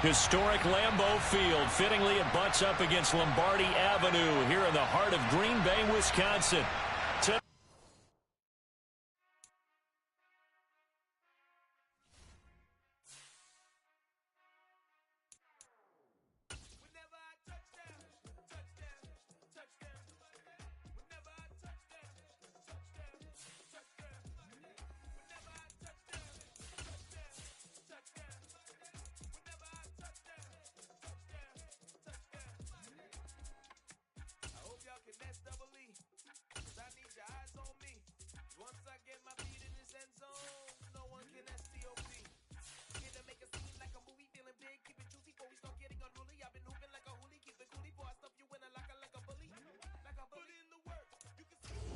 Historic Lambeau Field. Fittingly, it butts up against Lombardi Avenue here in the heart of Green Bay, Wisconsin.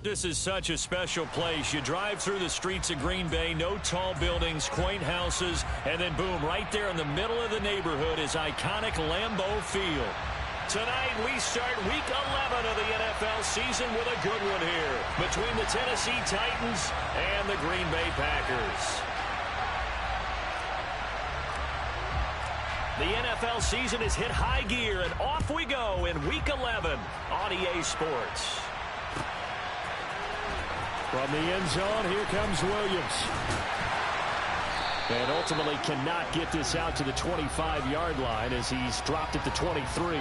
This is such a special place. You drive through the streets of Green Bay, no tall buildings, quaint houses, and then boom, right there in the middle of the neighborhood is iconic Lambeau Field. Tonight we start Week 11 of the NFL season with a good one here between the Tennessee Titans and the Green Bay Packers. The NFL season has hit high gear, and off we go in Week 11 on EA Sports. From the end zone, here comes Williams. And ultimately cannot get this out to the 25-yard line as he's dropped at the 23.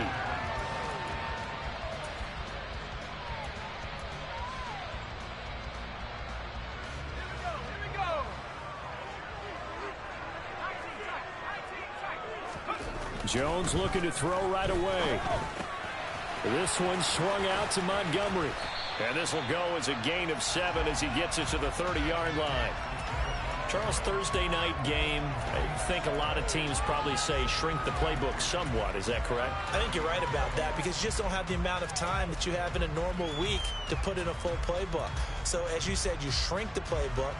Jones looking to throw right away. This one swung out to Montgomery. And this will go as a gain of 7 as he gets it to the 30-yard line. Charles, Thursday night game, I think a lot of teams probably say shrink the playbook somewhat. Is that correct? I think you're right about that because you just don't have the amount of time that you have in a normal week to put in a full playbook. So, as you said, you shrink the playbook.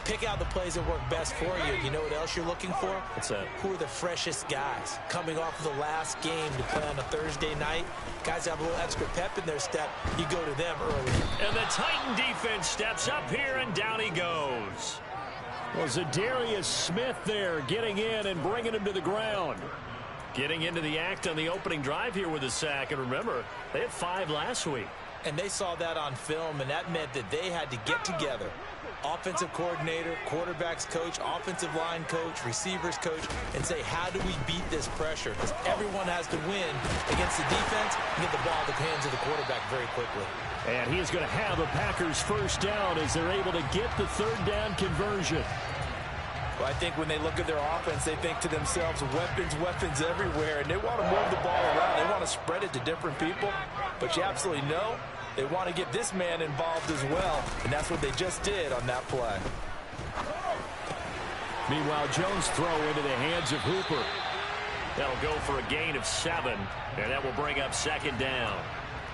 Pick out the plays that work best for you. You know what else you're looking for? What's that? Who are the freshest guys coming off of the last game to play on a Thursday night? Guys have a little extra pep in their step. You go to them early. And the Titan defense steps up here, and down he goes. Well, Zadarius Smith there getting in and bringing him to the ground. Getting into the act on the opening drive here with a sack. And remember, they had 5 last week. And they saw that on film, and that meant that they had to get together. Offensive coordinator, quarterbacks coach, offensive line coach, receivers coach, and say, how do we beat this pressure? Because everyone has to win against the defense and get the ball in the hands of the quarterback very quickly. And he is going to have a Packers first down as they're able to get the third down conversion. Well, I think when they look at their offense, they think to themselves, weapons everywhere, and they want to move the ball around. They want to spread it to different people, but you absolutely know they want to get this man involved as well, and that's what they just did on that play. Meanwhile, Jones throw into the hands of Hooper. That'll go for a gain of 7, and that will bring up second down.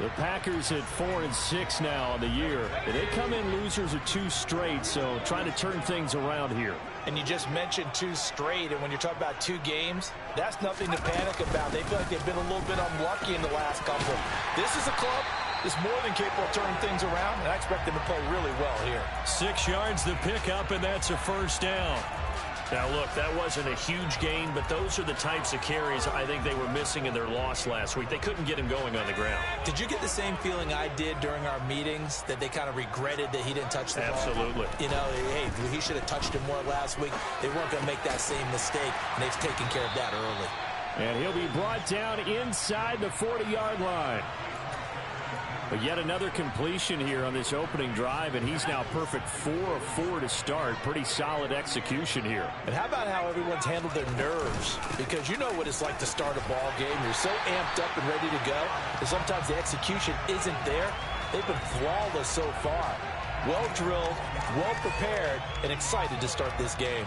The Packers at 4-6 now on the year. They come in losers of 2 straight, so trying to turn things around here. And you just mentioned 2 straight, and when you're talking about 2 games, that's nothing to panic about. They feel like they've been a little bit unlucky in the last couple. This is a club that's more than capable of turning things around, and I expect them to play really well here. 6 yards the pickup, and that's a first down. Now, look, that wasn't a huge gain, but those are the types of carries I think they were missing in their loss last week. They couldn't get him going on the ground. Did you get the same feeling I did during our meetings, that they kind of regretted that he didn't touch the ball? Absolutely. You know, hey, he should have touched him more last week. They weren't going to make that same mistake, and they've taken care of that early. And he'll be brought down inside the 40-yard line. But yet another completion here on this opening drive, and he's now perfect 4 of 4 to start. Pretty solid execution here. And how about how everyone's handled their nerves? Because you know what it's like to start a ball game. You're so amped up and ready to go, and sometimes the execution isn't there. They've been flawless so far. Well drilled, well prepared, and excited to start this game.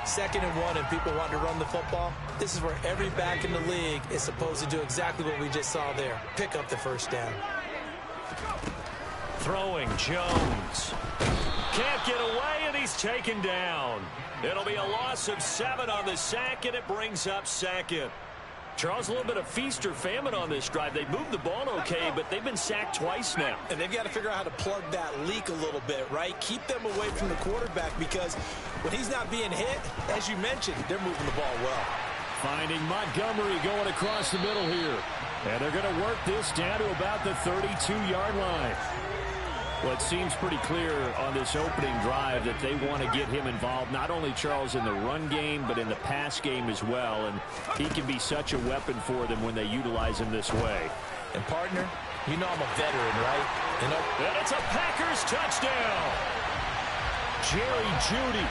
2nd and 1, and people want to run the football. This is where every back in the league is supposed to do exactly what we just saw there. Pick up the first down. Throwing Jones. Can't get away, and he's taken down. It'll be a loss of 7 on the sack, and it brings up second. Charles, a little bit of feast or famine on this drive. They moved the ball okay, but they've been sacked twice now. And they've got to figure out how to plug that leak a little bit, right? Keep them away from the quarterback, because when he's not being hit, as you mentioned, they're moving the ball well. Finding Montgomery going across the middle here. And they're going to work this down to about the 32-yard line. Well, it seems pretty clear on this opening drive that they want to get him involved, not only, Charles, in the run game, but in the pass game as well. And he can be such a weapon for them when they utilize him this way. And, partner, you know I'm a veteran, right? And it's a Packers touchdown. Jerry Jeudy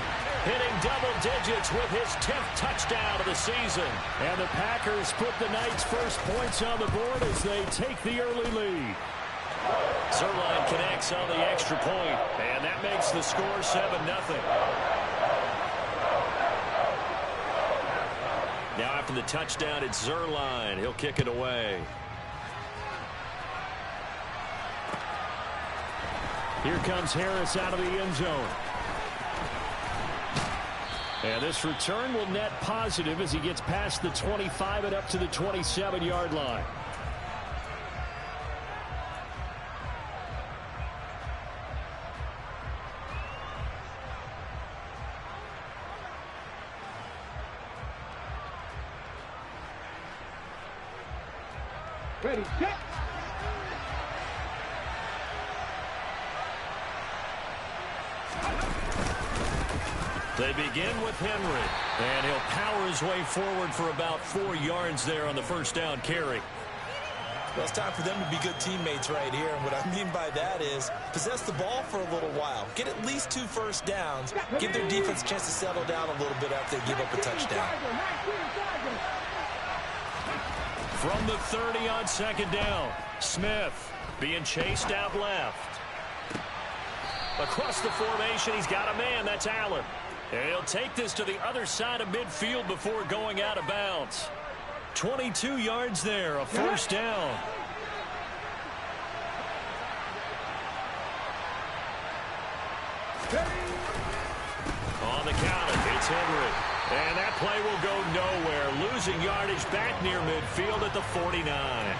hitting double digits with his 10th touchdown of the season. And the Packers put the Knights' first points on the board as they take the early lead. Zerline connects on the extra point, and that makes the score 7-0. Now after the touchdown, it's Zerline. He'll kick it away. Here comes Harris out of the end zone. And this return will net positive as he gets past the 25 and up to the 27-yard line. Ready, set. They begin with Henry, and he'll power his way forward for about 4 yards there on the first down carry. Well, it's time for them to be good teammates right here. And what I mean by that is possess the ball for a little while. Get at least 2 first downs. Give their defense a chance to settle down a little bit after they give up a touchdown. From the 30 on second down, Smith being chased out left. Across the formation, he's got a man. That's Allen. And he'll take this to the other side of midfield before going out of bounds. 22 yards there, a first down. On the counter, it's Henry. And that play will go nowhere. Losing yardage back near midfield at the 49.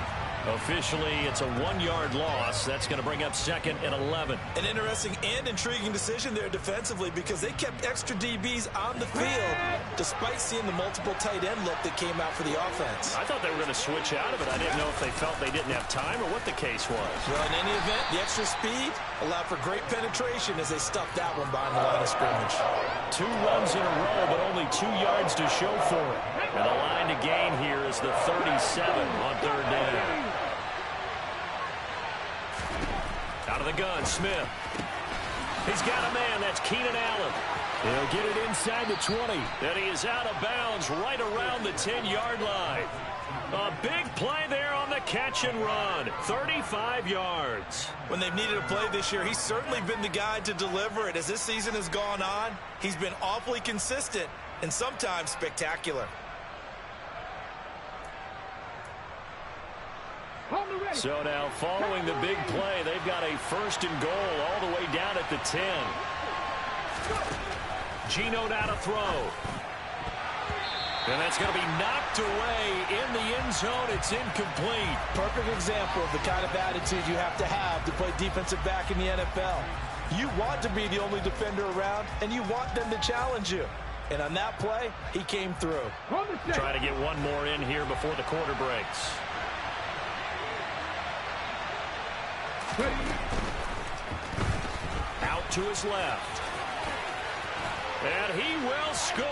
Officially, it's a 1-yard loss. That's going to bring up second and 11. An interesting and intriguing decision there defensively because they kept extra DBs on the field despite seeing the multiple tight end look that came out for the offense. I thought they were going to switch out of it. I didn't know if they felt they didn't have time or what the case was. Well, in any event, the extra speed allowed for great penetration as they stuffed that one behind the line of scrimmage. 2 runs in a row, but only 2 yards to show for it. And the line to gain here is the 37 on third down. Out of the gun, Smith. He's got a man. That's Keenan Allen. He'll get it inside the 20. And he is out of bounds right around the 10-yard line. A big play there on the catch and run. 35 yards. When they've needed a play this year, he's certainly been the guy to deliver it. As this season has gone on, he's been awfully consistent and sometimes spectacular. So now following the big play, they've got a first and goal all the way down at the 10. Geno now to throw. And that's going to be knocked away in the end zone. It's incomplete. Perfect example of the kind of attitude you have to play defensive back in the NFL. You want to be the only defender around, and you want them to challenge you. And on that play, he came through. Trying to get one more in here before the quarter breaks. Out to his left. And he will score.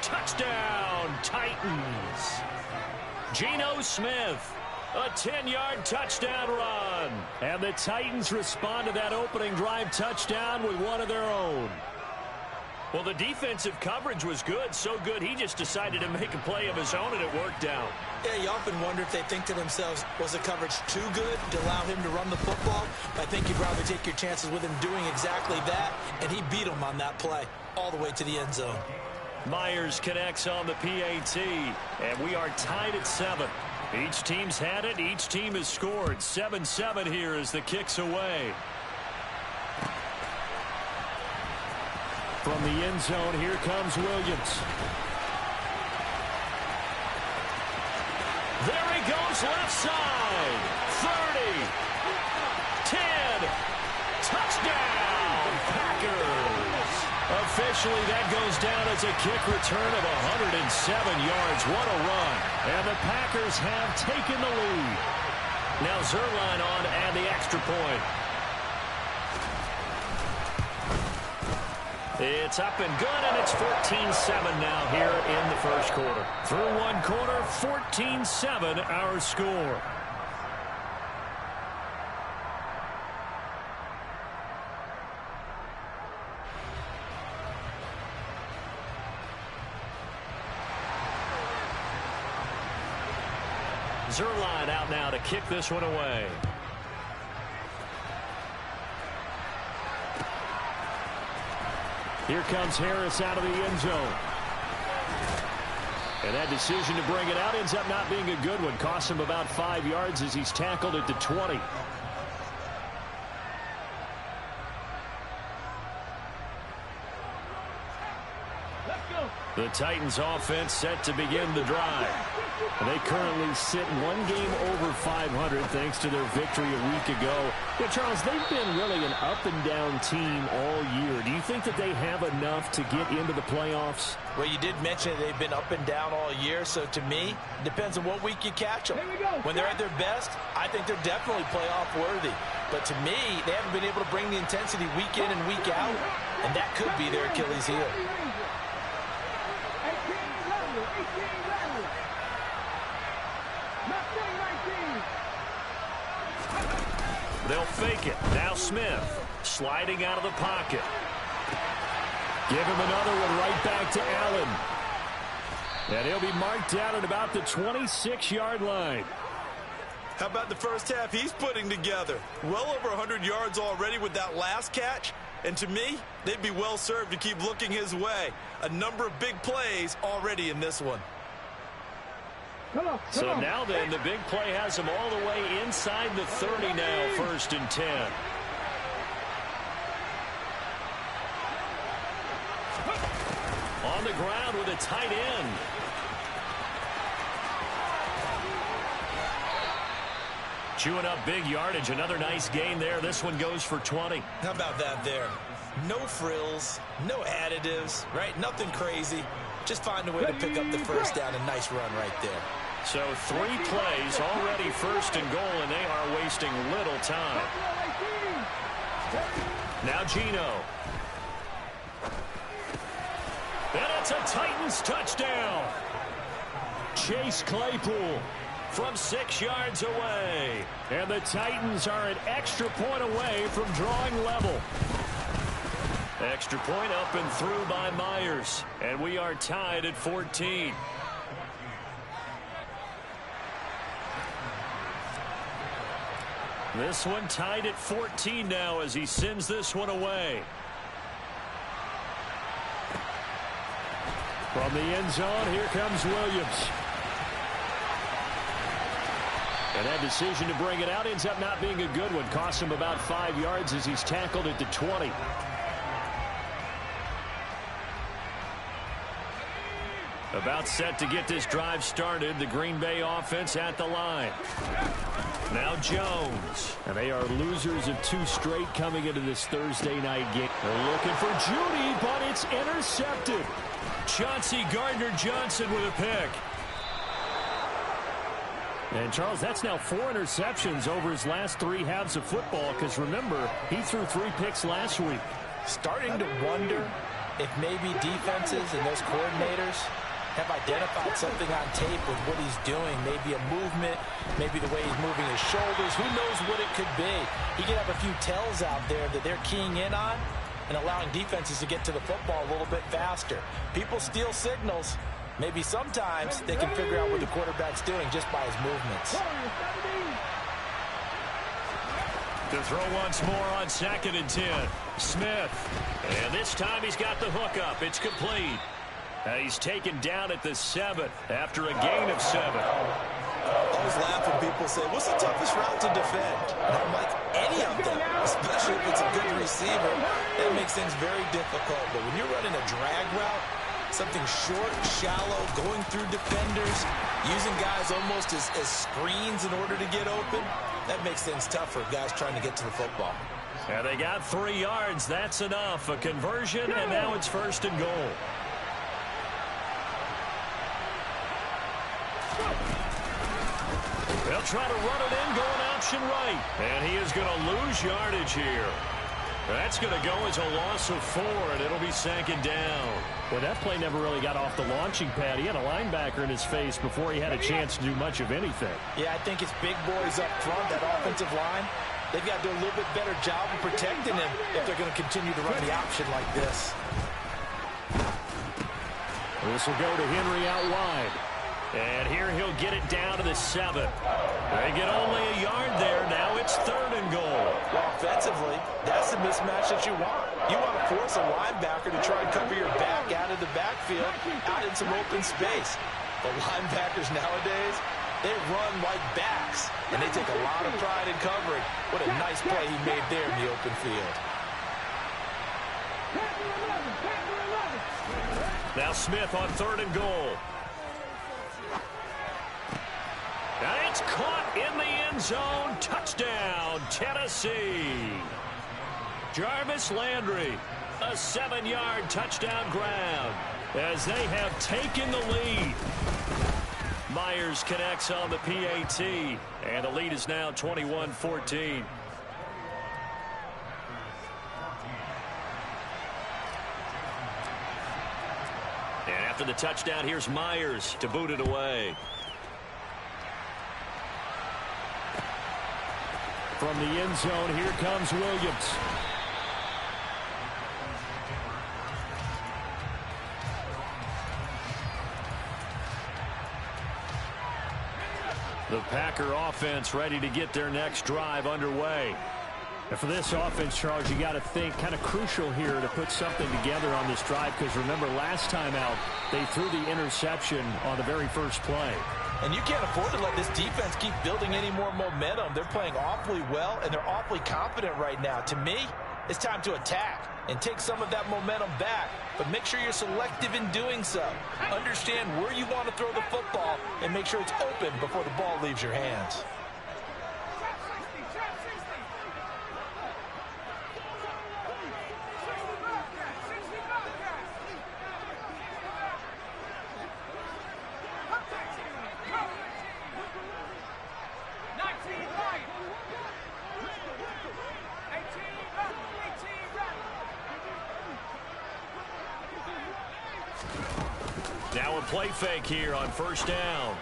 Touchdown, Titans. Geno Smith, a 10-yard touchdown run. And the Titans respond to that opening drive touchdown with one of their own. Well, the defensive coverage was good, so good he just decided to make a play of his own, and it worked out. Yeah, you often wonder if they think to themselves, was the coverage too good to allow him to run the football? I think you'd rather take your chances with him doing exactly that, and he beat him on that play all the way to the end zone. Myers connects on the PAT, and we are tied at 7. Each team's had it. Each team has scored. 7-7 here as the kick's away. From the end zone, here comes Williams. There he goes, left side. 30. 10. Touchdown, Packers. Officially, that goes down as a kick return of 107 yards. What a run. And the Packers have taken the lead. Now Zerline on to add the extra point. It's up and good, and it's 14-7 now here in the first quarter. Through one quarter, 14-7 our score. Zerline out now to kick this one away. Here comes Harris out of the end zone. And that decision to bring it out ends up not being a good one. Costs him about 5 yards as he's tackled at the 20. The Titans offense set to begin the drive. They currently sit one game over 500 thanks to their victory a week ago. Yeah, Charles, they've been really an up-and-down team all year. Do you think that they have enough to get into the playoffs? Well, you did mention they've been up and down all year, so to me, it depends on what week you catch them. When they're at their best, I think they're definitely playoff worthy. But to me, they haven't been able to bring the intensity week in and week out, and that could be their Achilles heel. They'll fake it. Now Smith sliding out of the pocket. Give him another one right back to Allen. And he'll be marked out at about the 26-yard line. How about the first half he's putting together? Well over 100 yards already with that last catch. And to me, they'd be well served to keep looking his way. A number of big plays already in this one. So now then, the big play has him all the way inside the 30 now, 1st and 10. On the ground with a tight end. Chewing up big yardage. Another nice gain there. This one goes for 20. How about that there? No frills, no additives, right? Nothing crazy. Just find a way to pick up the first down. A nice run right there. So 3 plays already 1st and goal, and they are wasting little time. Now Geno. And it's a Titans touchdown. Chase Claypool from 6 yards away. And the Titans are an extra point away from drawing level. Extra point up and through by Myers. And we are tied at 14. This one tied at 14 now as he sends this one away. From the end zone, here comes Williams. And that decision to bring it out ends up not being a good one. Costs him about 5 yards as he's tackled at the 20. About set to get this drive started. The Green Bay offense at the line. Now Jones. And they are losers of 2 straight coming into this Thursday night game. They're looking for Judy, but it's intercepted. Chauncey Gardner-Johnson with a pick. And, Charles, that's now 4 interceptions over his last 3 halves of football because, remember, he threw 3 picks last week. Starting to wonder if maybe defenses and those coordinators have identified something on tape with what he's doing. Maybe a movement, maybe the way he's moving his shoulders. Who knows what it could be? He could have a few tells out there that they're keying in on and allowing defenses to get to the football a little bit faster. People steal signals. Maybe sometimes they can figure out what the quarterback's doing just by his movements. To throw once more on 2nd and 10. Smith. And this time he's got the hook up. It's complete. He's taken down at the 7 after a gain of 7. I always laugh when people say, what's the toughest route to defend? And I'm like, any of them, especially if it's a good receiver. That makes things very difficult. But when you're running a drag route, something short, shallow, going through defenders, using guys almost as screens in order to get open, that makes things tough for guys trying to get to the football. And they got 3 yards. That's enough. A conversion, and now it's 1st and goal. They'll try to run it in, going option right. And he is going to lose yardage here. That's going to go as a loss of 4, and it'll be 2nd down. Well, that play never really got off the launching pad. He had a linebacker in his face before he had a chance to do much of anything. Yeah, I think it's big boys up front, that offensive line. They've got to do a little bit better job of protecting him if they're going to continue to run the option like this. This will go to Henry out wide. And here he'll get it down to the 7. They get only a yard there. Now it's 3rd and goal. Well, offensively, that's the mismatch that you want. You want to force a linebacker to try and cover your back out of the backfield, out in some open space. The linebackers nowadays, they run like backs, and they take a lot of pride in covering. What a nice play he made there in the open field. Now Smith on 3rd and goal. And it's caught in the end zone. Touchdown, Tennessee. Jarvis Landry, a 7-yard touchdown grab as they have taken the lead. Myers connects on the PAT, and the lead is now 21-14. And after the touchdown, here's Myers to boot it away. From the end zone, here comes Williams. The Packer offense ready to get their next drive underway. And for this offense, Charles, you got to think kind of crucial here to put something together on this drive, because remember last time out they threw the interception on the very first play. And you can't afford to let this defense keep building any more momentum. They're playing awfully well, and they're awfully confident right now. To me, it's time to attack and take some of that momentum back, but make sure you're selective in doing so. Understand where you want to throw the football and make sure it's open before the ball leaves your hands. Now a play fake here on 1st down.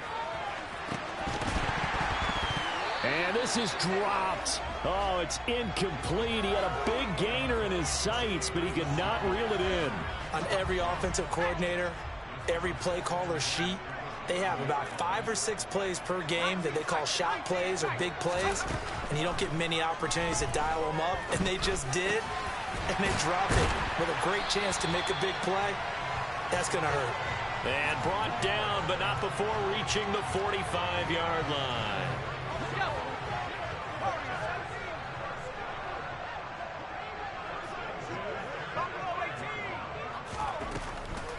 And this is dropped. Oh, it's incomplete. He had a big gainer in his sights, but he could not reel it in. On every offensive coordinator, every play caller sheet, they have about 5 or 6 plays per game that they call shot plays or big plays, and you don't get many opportunities to dial them up, and they just did, and they dropped it with a great chance to make a big play. That's going to hurt. And brought down, but not before reaching the 45-yard line.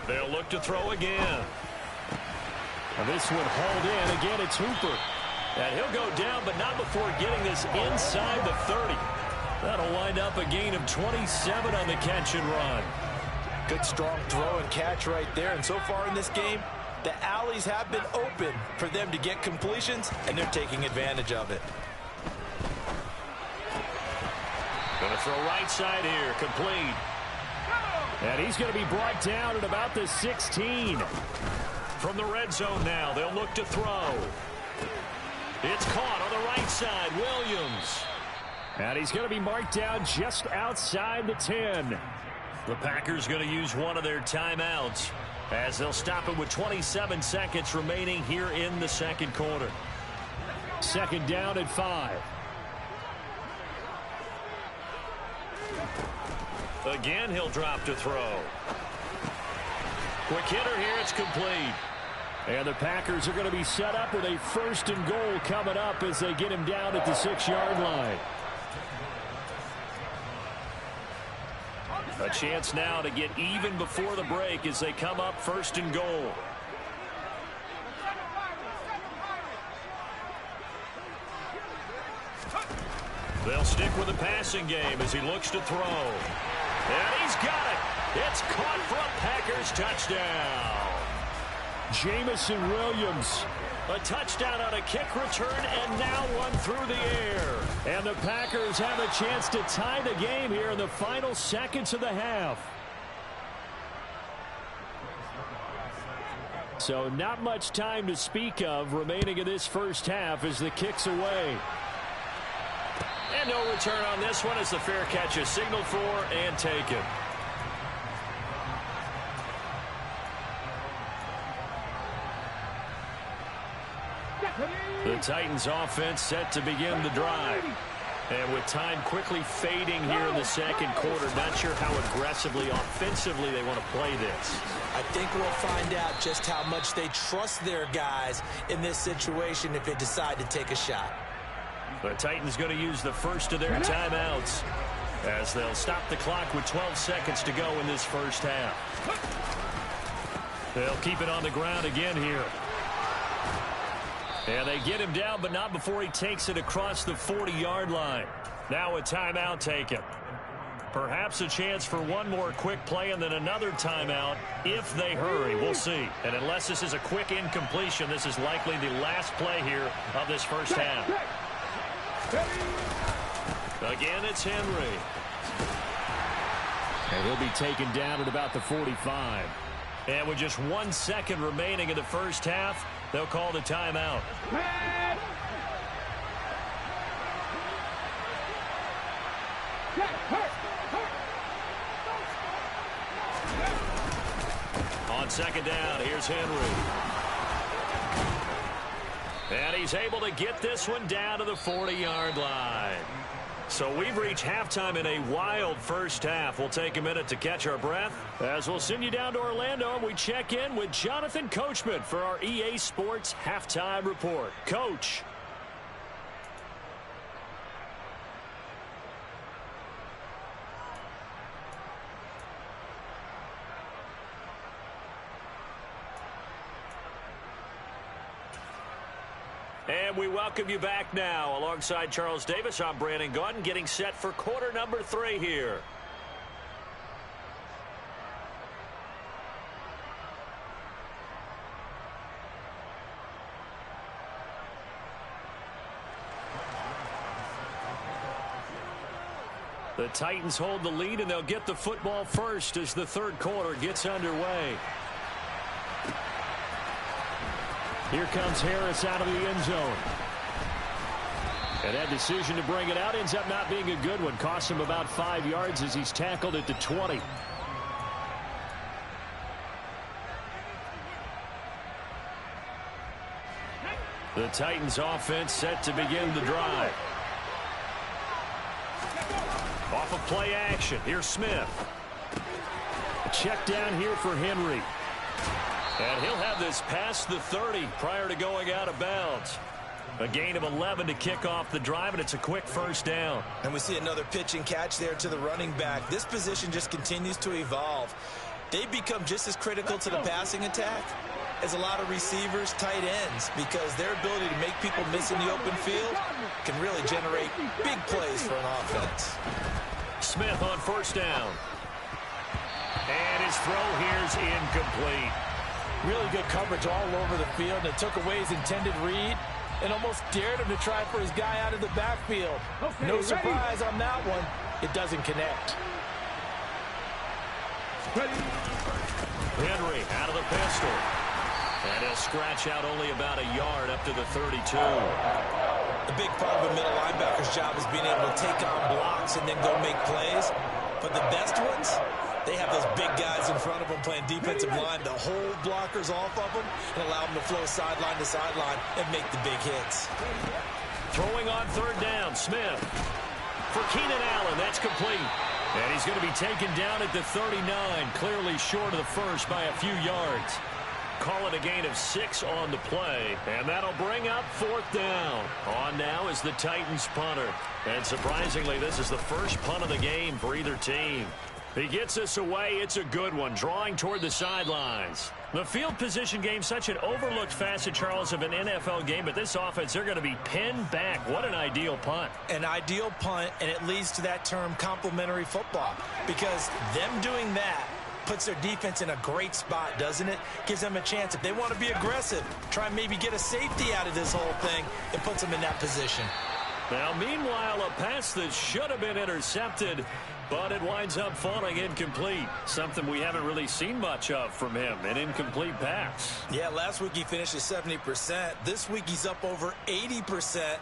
They'll look to throw again. And this one hauled in. Again, it's Hooper. And he'll go down, but not before getting this inside the 30. That'll wind up a gain of 27 on the catch and run. Good strong throw and catch right there. And so far in this game, the alleys have been open for them to get completions, and they're taking advantage of it. Going to throw right side here, complete. And he's going to be brought down at about the 16. From the red zone now, they'll look to throw. It's caught on the right side, Williams. And he's going to be marked down just outside the 10. The Packers going to use one of their timeouts as they'll stop it with 27 seconds remaining here in the second quarter. 2nd down and 5. Again, he'll drop to throw. Quick hitter here, it's complete. And the Packers are going to be set up with a 1st and goal coming up as they get him down at the 6-yard line. A chance now to get even before the break as they come up 1st and goal. They'll stick with the passing game as he looks to throw. And he's got it. It's caught for a Packers touchdown. Jamison Williams. A touchdown on a kick return, and now one through the air. And the Packers have a chance to tie the game here in the final seconds of the half. So not much time to speak of remaining in this first half as the kick's away. And no return on this one as the fair catch is signaled for and taken. The Titans offense set to begin the drive. And with time quickly fading here in the second quarter, not sure how aggressively, offensively they want to play this. I think we'll find out just how much they trust their guys in this situation if they decide to take a shot. The Titans going to use the first of their timeouts as they'll stop the clock with 12 seconds to go in this first half. They'll keep it on the ground again here. And they get him down, but not before he takes it across the 40-yard line. Now a timeout taken. Perhaps a chance for one more quick play and then another timeout if they hurry. We'll see. And unless this is a quick incompletion, this is likely the last play here of this first half. Again, it's Henry. And he'll be taken down at about the 45. And with just 1 second remaining in the first half, they'll call the timeout. On second down, here's Henry. And he's able to get this one down to the 40-yard line. So we've reached halftime in a wild first half. We'll take a minute to catch our breath as we'll send you down to Orlando and we check in with Jonathan Coachman for our EA Sports Halftime Report. Coach. And we welcome you back now. Alongside Charles Davis, I'm Brandon Gaudin, getting set for quarter number 3 here. The Titans hold the lead, and they'll get the football first as the third quarter gets underway. Here comes Harris out of the end zone. And that decision to bring it out ends up not being a good one. Costs him about 5 yards as he's tackled at the 20. The Titans offense set to begin the drive. Off of play action. Here's Smith. A check down here for Henry. And he'll have this past the 30 prior to going out of bounds. A gain of 11 to kick off the drive, and it's a quick first down. And we see another pitch and catch there to the running back. This position just continues to evolve. They become just as critical to the passing attack as a lot of receivers, tight ends, because their ability to make people miss in the open field can really generate big plays for an offense. Smith on first down. And his throw here's incomplete. Really good coverage all over the field, and it took away his intended read and almost dared him to try for his guy out of the backfield. No surprise on that one. It doesn't connect. Henry out of the pistol. And he'll scratch out only about a yard up to the 32. A big part of a middle linebacker's job is being able to take on blocks and then go make plays. But the best ones, they have those big guys in front of them playing defensive line to hold blockers off of them and allow them to flow sideline to sideline and make the big hits. Throwing on third down, Smith. For Keenan Allen, that's complete. And he's going to be taken down at the 39, clearly short of the first by a few yards. Call it a gain of 6 on the play, and that'll bring up fourth down. On now is the Titans punter. And surprisingly, this is the first punt of the game for either team. He gets us away. It's a good one, drawing toward the sidelines. The field position game, such an overlooked facet, Charles, of an NFL game, but this offense, they're going to be pinned back. What an ideal punt. An ideal punt, and it leads to that term complementary football, because them doing that puts their defense in a great spot, doesn't it? Gives them a chance. If they want to be aggressive, try and maybe get a safety out of this whole thing, it puts them in that position. Now, meanwhile, a pass that should have been intercepted, but it winds up falling incomplete. Something we haven't really seen much of from him, an incomplete pass. Yeah, last week he finished at 70%. This week he's up over 80%.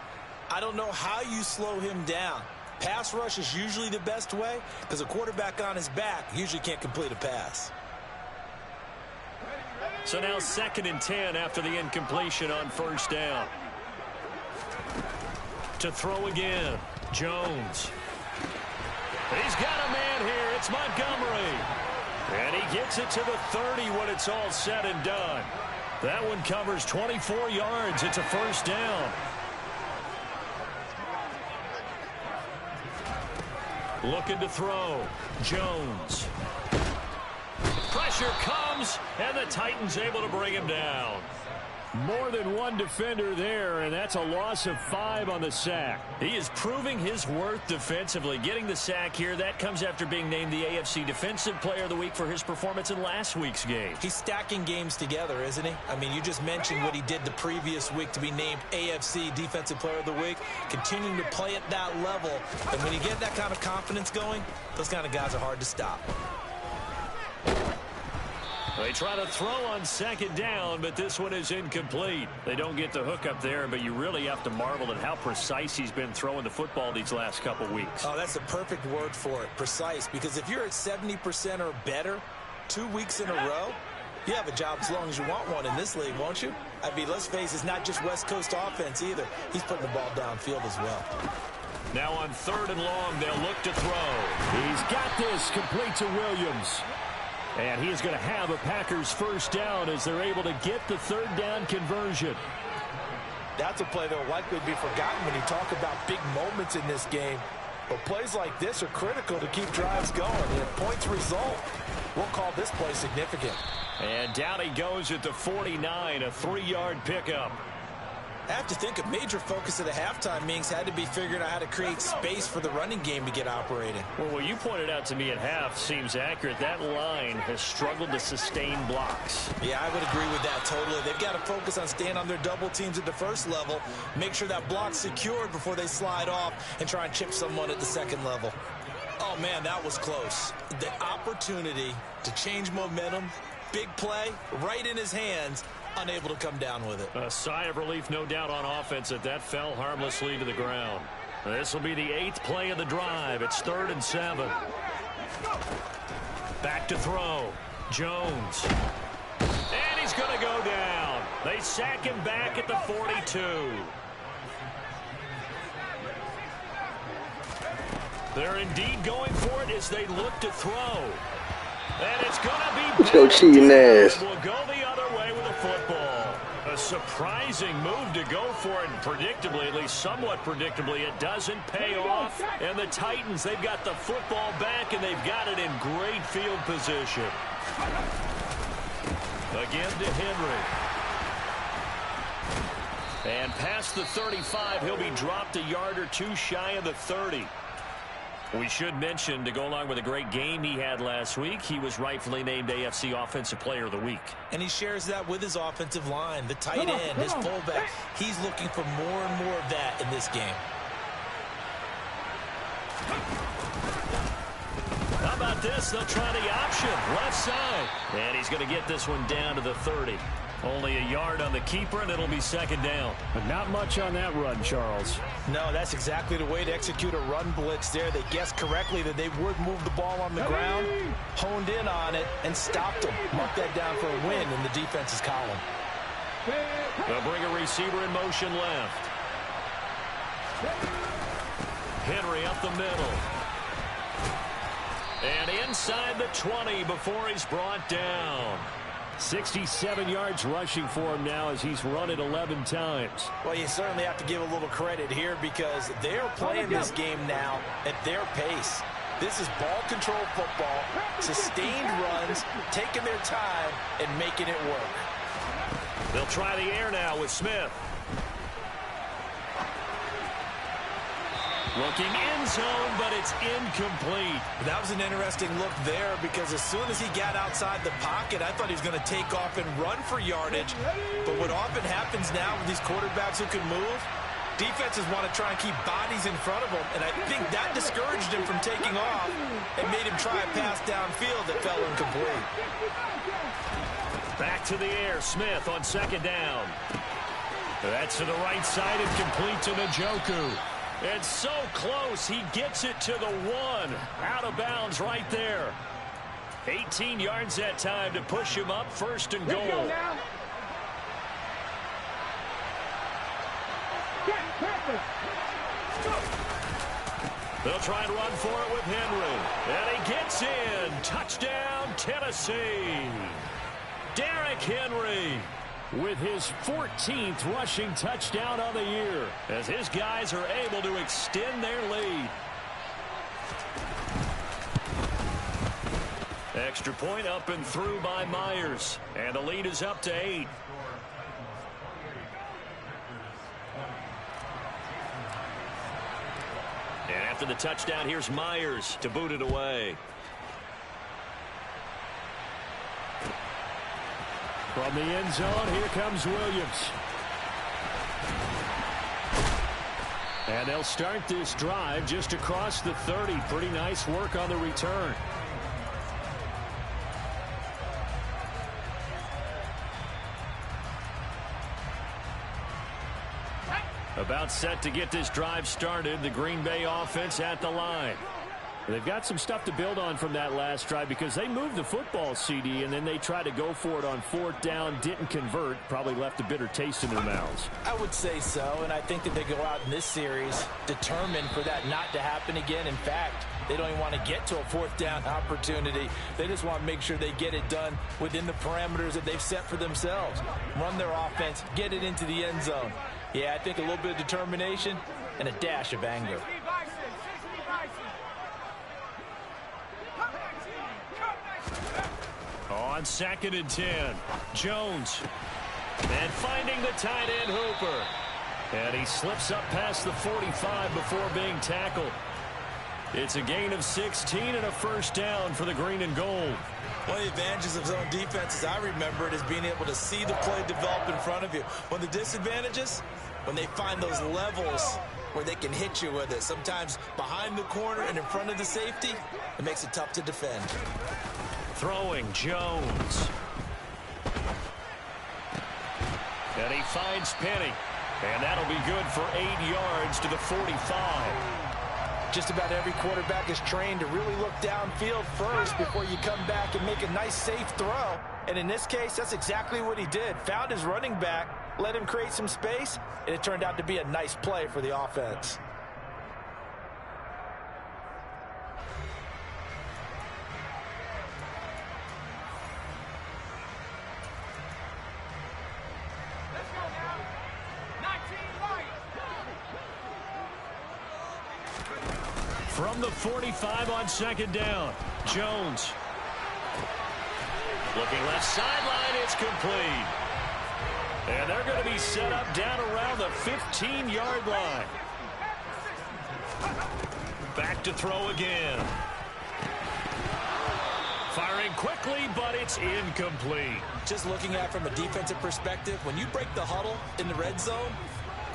I don't know how you slow him down. Pass rush is usually the best way because a quarterback on his back usually can't complete a pass. So now 2nd and 10 after the incompletion on first down. To throw again, Jones. He's got a man here. It's Montgomery. And he gets it to the 30 when it's all said and done. That one covers 24 yards. It's a first down. Looking to throw. Jones. Pressure comes, and the Titans able to bring him down. More than one defender there, and that's a loss of 5 on the sack. He is proving his worth defensively. Getting the sack here, that comes after being named the AFC Defensive Player of the Week for his performance in last week's game. He's stacking games together, isn't he? I mean, you just mentioned what he did the previous week to be named AFC Defensive Player of the Week. Continuing to play at that level. And when you get that kind of confidence going, those kind of guys are hard to stop. They try to throw on 2nd down, but this one is incomplete. They don't get the hook up there, but you really have to marvel at how precise he's been throwing the football these last couple weeks. Oh, that's the perfect word for it, precise. Because if you're at 70% or better 2 weeks in a row, you have a job as long as you want one in this league, won't you? I mean, let's face it, it's not just West Coast offense either. He's putting the ball downfield as well. Now on 3rd and long, they'll look to throw. He's got this, complete to Williams. And he is going to have a Packers first down as they're able to get the 3rd down conversion. That's a play that will likely be forgotten when you talk about big moments in this game. But plays like this are critical to keep drives going. And if points result, we'll call this play significant. And down he goes at the 49, a 3-yard pickup. I have to think a major focus of the halftime meetings had to be figuring out how to create space for the running game to get operating. Well, what you pointed out to me at half seems accurate. That line has struggled to sustain blocks. Yeah, I would agree with that totally. They've got to focus on staying on their double teams at the first level, make sure that block's secured before they slide off and try and chip someone at the second level. Oh, man, that was close. The opportunity to change momentum, big play, right in his hands, unable to come down with it. A sigh of relief, no doubt, on offense that fell harmlessly to the ground. This will be the 8th play of the drive. It's 3rd and 7. Back to throw. Jones. And he's going to go down. They sack him back at the 42. They're indeed going for it as they look to throw. And it's going to be... Yo, cheating ass. We'll go the other way with the football. A surprising move to go for it, and predictably, at least somewhat predictably, it doesn't pay off. And the Titans, they've got the football back, and they've got it in great field position. Again to Henry. And past the 35, he'll be dropped a yard or two shy of the 30. We should mention, to go along with a great game he had last week, he was rightfully named AFC Offensive Player of the Week. And he shares that with his offensive line, the tight end, his fullback. He's looking for more and more of that in this game. How about this? They'll try the option, left side. And he's going to get this one down to the 30. Only a yard on the keeper, and it'll be 2nd down. But not much on that run, Charles. No, that's exactly the way to execute a run blitz there. They guessed correctly that they would move the ball on the ground, honed in on it, and stopped them. Mark that down for a win in the defense's column. They'll bring a receiver in motion left. Henry up the middle. And inside the 20 before he's brought down. 67 yards rushing for him now as he's run it 11 times. Well, you certainly have to give a little credit here because they're playing this game now at their pace. This is ball control football, sustained runs, taking their time, and making it work. They'll try the air now with Smith. Looking end zone, but it's incomplete. That was an interesting look there because as soon as he got outside the pocket, I thought he was going to take off and run for yardage. But what often happens now with these quarterbacks who can move, defenses want to try and keep bodies in front of them, and I think that discouraged him from taking off and made him try a pass downfield that fell incomplete. Back to the air, Smith on second down. That's to the right side and complete to Njoku. And so close, he gets it to the 1. Out of bounds right there. 18 yards that time to push him up, first and goal. They'll try and run for it with Henry. And he gets in. Touchdown, Tennessee. Derrick Henry with his 14th rushing touchdown on the year as his guys are able to extend their lead. Extra point up and through by Myers. And the lead is up to 8. And after the touchdown, here's Myers to boot it away. From the end zone, here comes Williams. And they'll start this drive just across the 30. Pretty nice work on the return. About set to get this drive started. The Green Bay offense at the line. They've got some stuff to build on from that last drive because they moved the football, CD, and then they tried to go for it on 4th down, didn't convert, probably left a bitter taste in their mouths. I would say so, and I think that they go out in this series determined for that not to happen again. In fact, they don't even want to get to a 4th down opportunity. They just want to make sure they get it done within the parameters that they've set for themselves. Run their offense, get it into the end zone. Yeah, I think a little bit of determination and a dash of anger. On 2nd and 10, Jones. And finding the tight end Hooper. And he slips up past the 45 before being tackled. It's a gain of 16 and a first down for the green and gold. One of the advantages of zone defense, as I remember it, is being able to see the play develop in front of you. One of the disadvantages, when they find those levels where they can hit you with it. Sometimes behind the corner and in front of the safety, it makes it tough to defend. Throwing Jones. And he finds Penny. And that'll be good for 8 yards to the 45. Just about every quarterback is trained to really look downfield first before you come back and make a nice, safe throw. And in this case, that's exactly what he did. Found his running back, let him create some space, and it turned out to be a nice play for the offense. From the 45 on 2nd down, Jones. Looking left sideline, it's complete. And they're going to be set up down around the 15-yard line. Back to throw again. Firing quickly, but it's incomplete. Just looking at it from a defensive perspective, when you break the huddle in the red zone,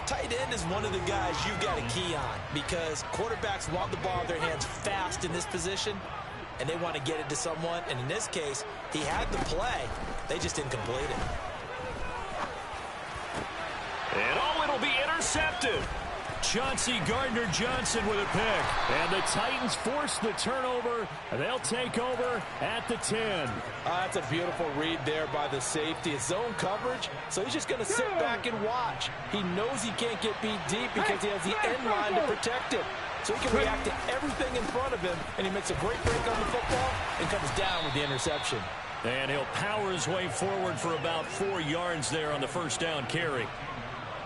tight end is one of the guys you've got a key on because quarterbacks want the ball in their hands fast in this position, and they want to get it to someone. And in this case, he had the play. They just didn't complete it. And it'll be intercepted. Chauncey Gardner-Johnson with a pick. And the Titans force the turnover. They'll take over at the 10. That's a beautiful read there by the safety. It's zone coverage, so he's just going to sit back and watch. He knows he can't get beat deep because he has the end line to protect him. So he can react to everything in front of him, and he makes a great break on the football and comes down with the interception. And he'll power his way forward for about 4 yards there on the first down carry.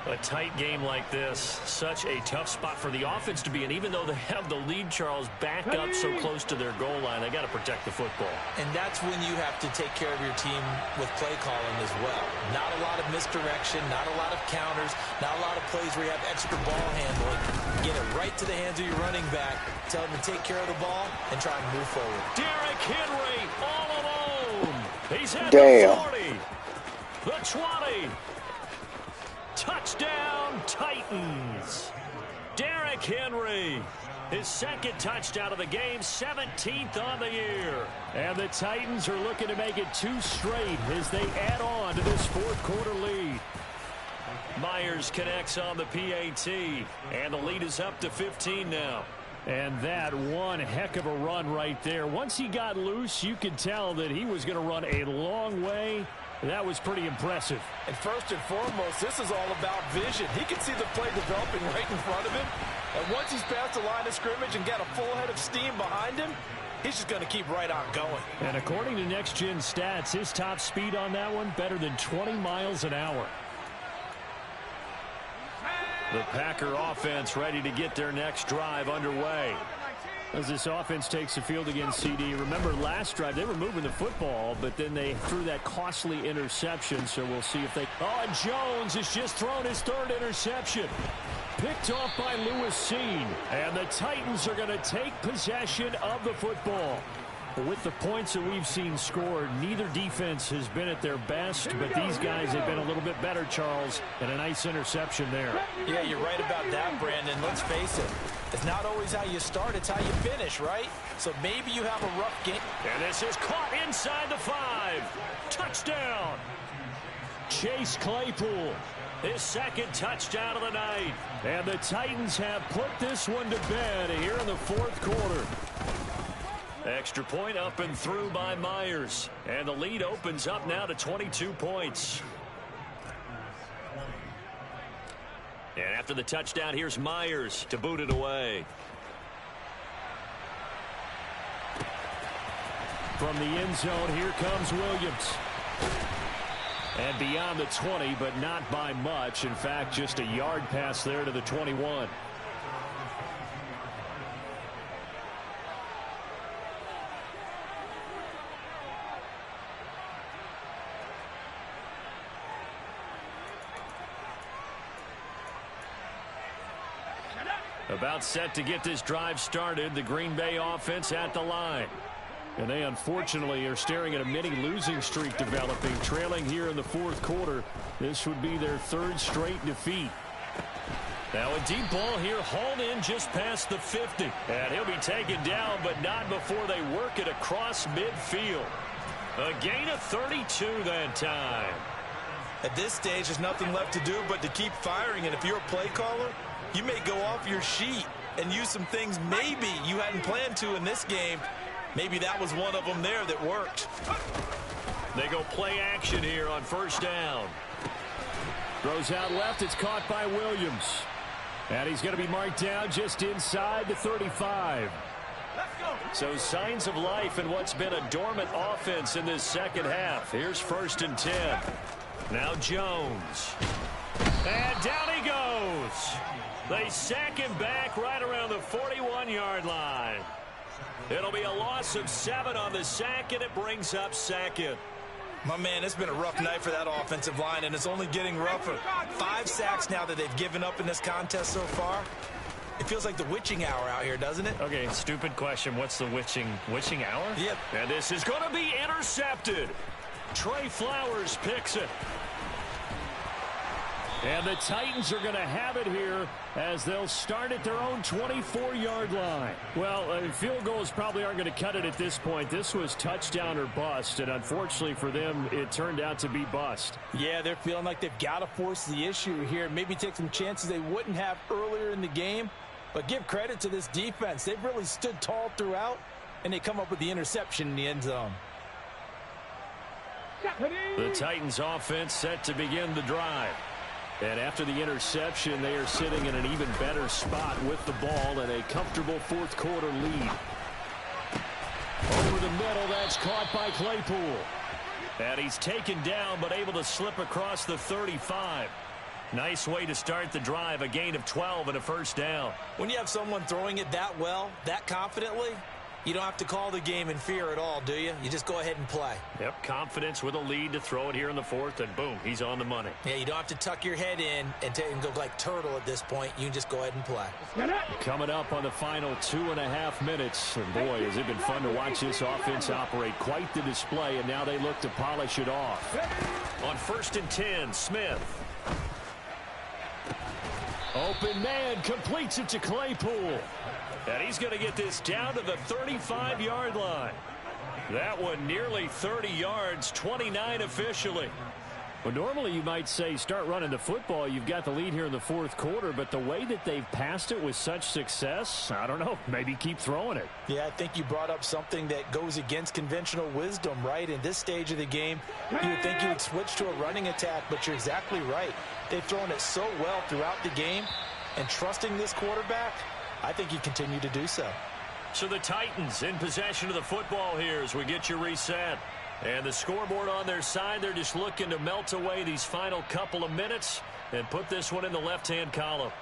A tight game like this, such a tough spot for the offense to be in. Even though they have the lead, Charles, back up so close to their goal line, they got to protect the football. And that's when you have to take care of your team with play calling as well. Not a lot of misdirection, not a lot of counters, not a lot of plays where you have extra ball handling. Get it right to the hands of your running back, tell him to take care of the ball, and try and move forward. Derrick Henry all alone. He's at Damn. the 40, the 20. Touchdown, Titans. Derrick Henry, his second touchdown of the game, 17th on the year. And the Titans are looking to make it 2 straight as they add on to this fourth quarter lead. Myers connects on the PAT, and the lead is up to 15 now. And that one heck of a run right there. Once he got loose, you could tell that he was going to run a long way. That was pretty impressive. And first and foremost, this is all about vision. He can see the play developing right in front of him. And once he's past the line of scrimmage and got a full head of steam behind him, he's just going to keep right on going. And according to Next Gen Stats, his top speed on that one, better than 20 miles an hour. The Packer offense ready to get their next drive underway. As this offense takes the field against CD, remember last drive they were moving the football, but then they threw that costly interception, so we'll see if they... Oh, and Jones has just thrown his 3rd interception. Picked off by Lewis Seen. And the Titans are going to take possession of the football. With the points that we've seen scored, neither defense has been at their best, but these guys have been a little bit better, Charles, and a nice interception there. Yeah, you're right about that, Brandon. Let's face it. It's not always how you start, it's how you finish, right? So maybe you have a rough game. And this is caught inside the 5. Touchdown. Chase Claypool, His second touchdown of the night. and the Titans have put this one to bed here in the fourth quarter. Extra point up and through by Myers. And the lead opens up now to 22 points. And after the touchdown, here's Myers to boot it away. From the end zone, here comes Williams. And beyond the 20, but not by much. In fact, just a yard pass there to the 21. About set to get this drive started, the Green Bay offense at the line. And they unfortunately are staring at a mini losing streak developing, trailing here in the fourth quarter. This would be their 3rd straight defeat. Now a deep ball here, hauled in just past the 50. And he'll be taken down, but not before they work it across midfield. A gain of 32 that time. At this stage, there's nothing left to do but to keep firing. And if you're a play caller, you may go off your sheet and use some things maybe you hadn't planned to in this game. Maybe that was one of them there that worked. They go play action here on first down. Throws out left. It's caught by Williams. And he's going to be marked down just inside the 35. So signs of life in what's been a dormant offense in this second half. Here's 1st and 10. Now Jones. And down he goes. They sack him back right around the 41-yard line. It'll be a loss of 7 on the sack, and it brings up 2nd. My man, it's been a rough night for that offensive line, and it's only getting rougher. 5 sacks now that they've given up in this contest so far. It feels like the witching hour out here, doesn't it? Okay, stupid question. What's the witching hour? Yep. And this is going to be intercepted. Trey Flowers picks it. And the Titans are going to have it here as they'll start at their own 24-yard line. Well, field goals probably aren't going to cut it at this point. This was touchdown or bust, and unfortunately for them, it turned out to be bust. Yeah, they're feeling like they've got to force the issue here. Maybe take some chances they wouldn't have earlier in the game. But give credit to this defense. They've really stood tall throughout, and they come up with the interception in the end zone. The Titans offense set to begin the drive. And after the interception, they are sitting in an even better spot with the ball and a comfortable fourth quarter lead. Over the middle, that's caught by Claypool. And he's taken down but able to slip across the 35. Nice way to start the drive, a gain of 12 and a first down. When you have someone throwing it that well, that confidently, you don't have to call the game in fear at all, do you? You just go ahead and play. Yep, confidence with a lead to throw it here in the fourth, and boom, he's on the money. Yeah, you don't have to tuck your head in and go like turtle at this point. You can just go ahead and play. Coming up on the final 2.5 minutes. And boy, has it been fun to watch this offense operate. Quite the display, and now they look to polish it off. On 1st and 10, Smith. Open man, completes it to Claypool. And he's going to get this down to the 35-yard line. That one nearly 30 yards, 29 officially. Well, normally you might say start running the football. You've got the lead here in the fourth quarter, but the way that they've passed it with such success, I don't know, maybe keep throwing it. Yeah, I think you brought up something that goes against conventional wisdom, right? In this stage of the game, you would think you would switch to a running attack, but you're exactly right. They've thrown it so well throughout the game, and trusting this quarterback, I think you continue to do so. So the Titans in possession of the football here as we get you reset. And the scoreboard on their side, they're just looking to melt away these final couple of minutes and put this one in the left-hand column.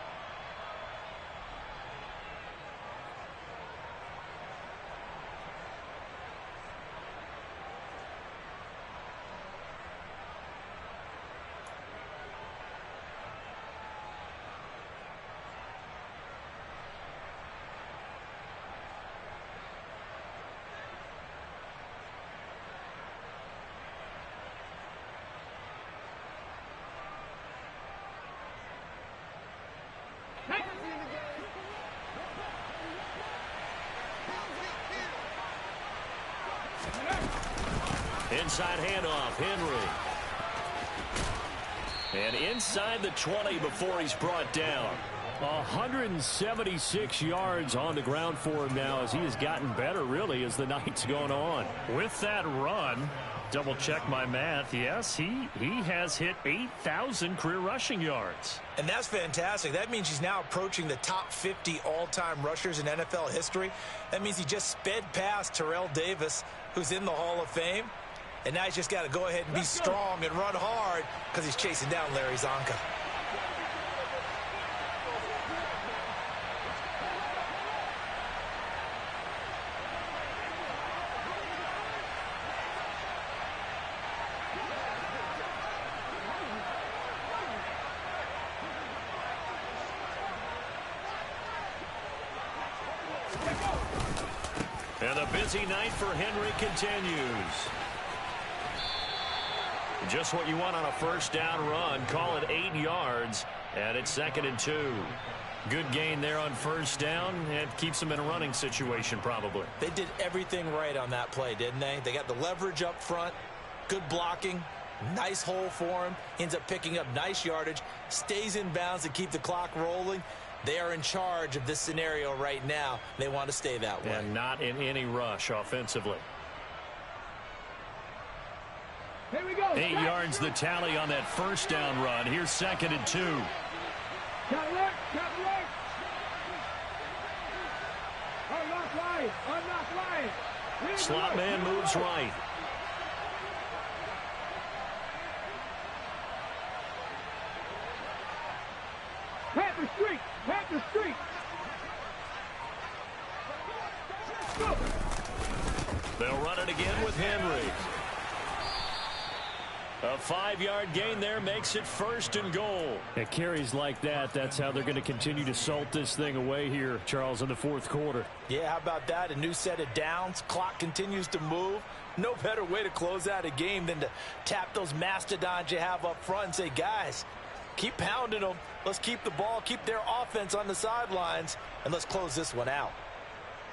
Inside handoff, Henry. And inside the 20 before he's brought down. 176 yards on the ground for him now as he has gotten better, really, as the night's gone on. With that run, double check my math, yes, he has hit 8,000 career rushing yards. And that's fantastic. That means he's now approaching the top 50 all-time rushers in NFL history. That means he just sped past Terrell Davis, who's in the Hall of Fame. And now he's just got to go ahead and be strong and run hard because he's chasing down Larry Zonka. And the busy night for Henry continues. Just what you want on a first down run. Call it 8 yards, and it's 2nd and 2. Good gain there on first down, and keeps them in a running situation probably. They did everything right on that play, didn't they? They got the leverage up front, good blocking, nice hole for him, ends up picking up nice yardage, stays in bounds to keep the clock rolling. They are in charge of this scenario right now. They want to stay that way. And not in any rush offensively. Here we go. 8 yards the tally on that first down run. Here's 2nd and 2. Got work. Got work. Unlock line. Unlock line. Slot man moves right. Panther streak. Panther streak. Go. They'll run it again with Henry. A 5-yard gain there makes it 1st and goal. At carries like that, that's how they're going to continue to salt this thing away here, Charles, in the fourth quarter. Yeah, how about that? A new set of downs. Clock continues to move. No better way to close out a game than to tap those mastodons you have up front and say, guys, keep pounding them. Let's keep the ball, keep their offense on the sidelines, and let's close this one out.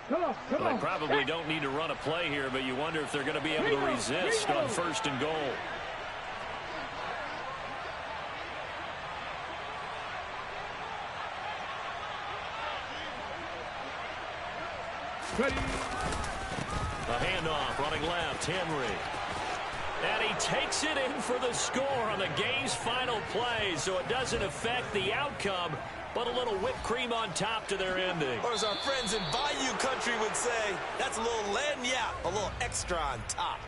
Come on. Come Well, on. they probably don't need to run a play here, but you wonder if they're going to be able to resist on 1st and goal. Ready. A handoff, running left, Henry. And he takes it in for the score on the game's final play, so it doesn't affect the outcome, but a little whipped cream on top to their ending. Or as our friends in Bayou Country would say, that's a little lagniappe, a little extra on top.